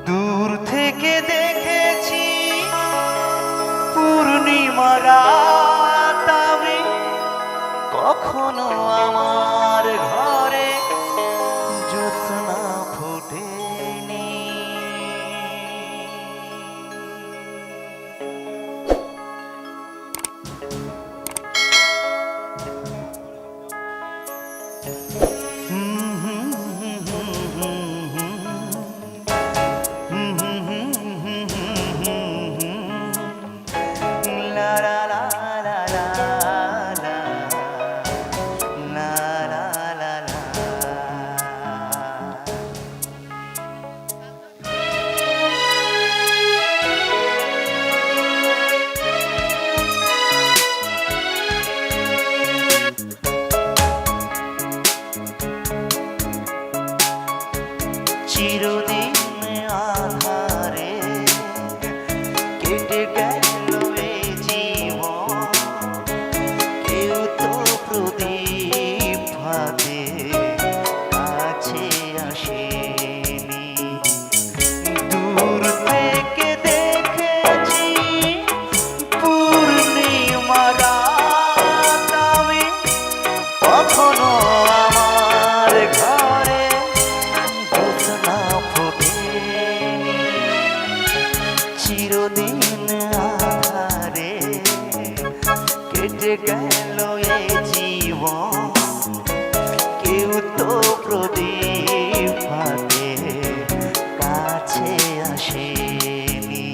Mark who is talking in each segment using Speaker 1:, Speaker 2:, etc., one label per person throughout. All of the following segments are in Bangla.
Speaker 1: দূর থেকে দেখেছি পূর্ণিমা রাত, আমি কখনো আমার ঘরে জ্যোৎস্না ফোটেনি। চিরদিন আধারে কেটে গেল এই জীবন, কেউ তো প্রদীপ হাতে কাছে আসেনি। দূর থেকে দেখেছি পূর্ণিমা রাত, আমি কখনো আমার ঘরে জ্যোৎস্না ফোটেনি। চিরদিন আধারে কেটে গেল এই জীবন, কেউ তো প্রদীপ হাতে কাছে আসেনি।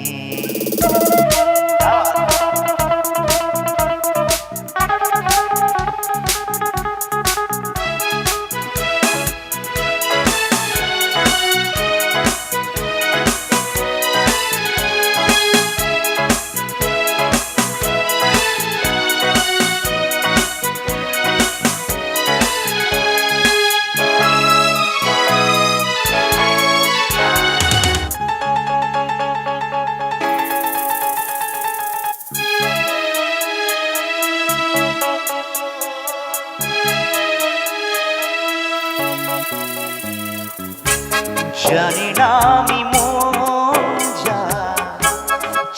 Speaker 1: জানি না আমি মন যা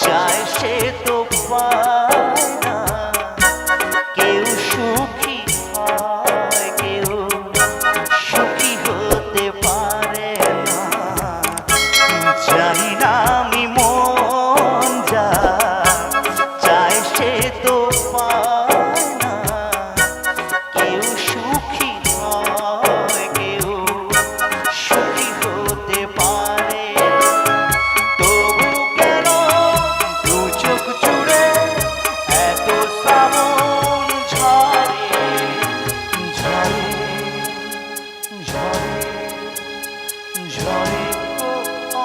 Speaker 1: চায় সে তো পায় না, কেউ সুখী হয় কেউ সুখী হতে পারে না। জানি না আমি মন যা চায় সে তো পায় না, কেউ সুখী হয় কেউ সুখী হতে পারে। তবু কেন দু চোখ জুড়ে এত শ্রাবণ ঝরে ঝরে ঝরে ঝরে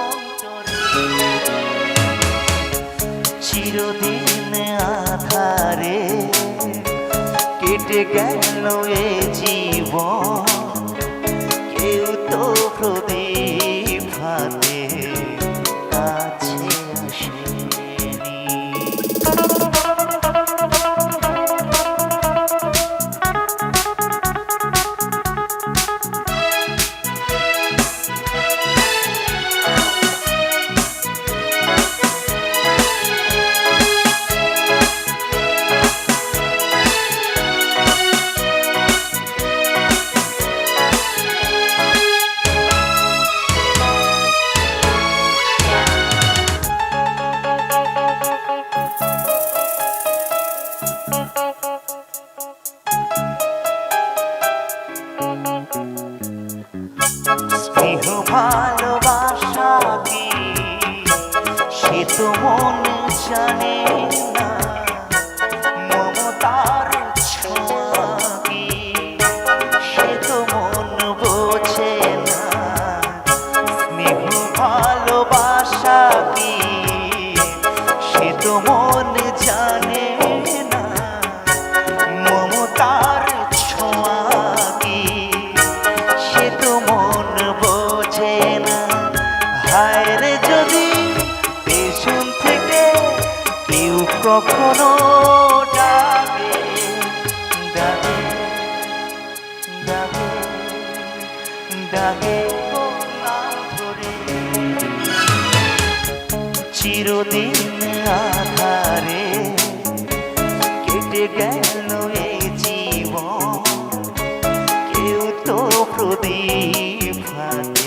Speaker 1: অন্তরে। চিরদিন আধারে কেটে গেল এ জীবন, কেউ তো প্রদীপ হাতে কাছে আসেনি। স্নেহ ভালোবাসা কি সে তো মন জানে না, মমতার ছোঁয়া কি সে তো মন বোঝে না। স্নেহ ভালোবাসা কি সে তো মন জানে না, মমতার ছোঁয়া কি সে তো মন বোঝে না। হায় রে যদি পেছন থেকে কেউ কখনো ডাকে ডাকে ডাকে ডাকে নাম ধরে। চিরদিন আধারে কেটে গেল এই জীবন, কেউ তো প্রদীপ হাতে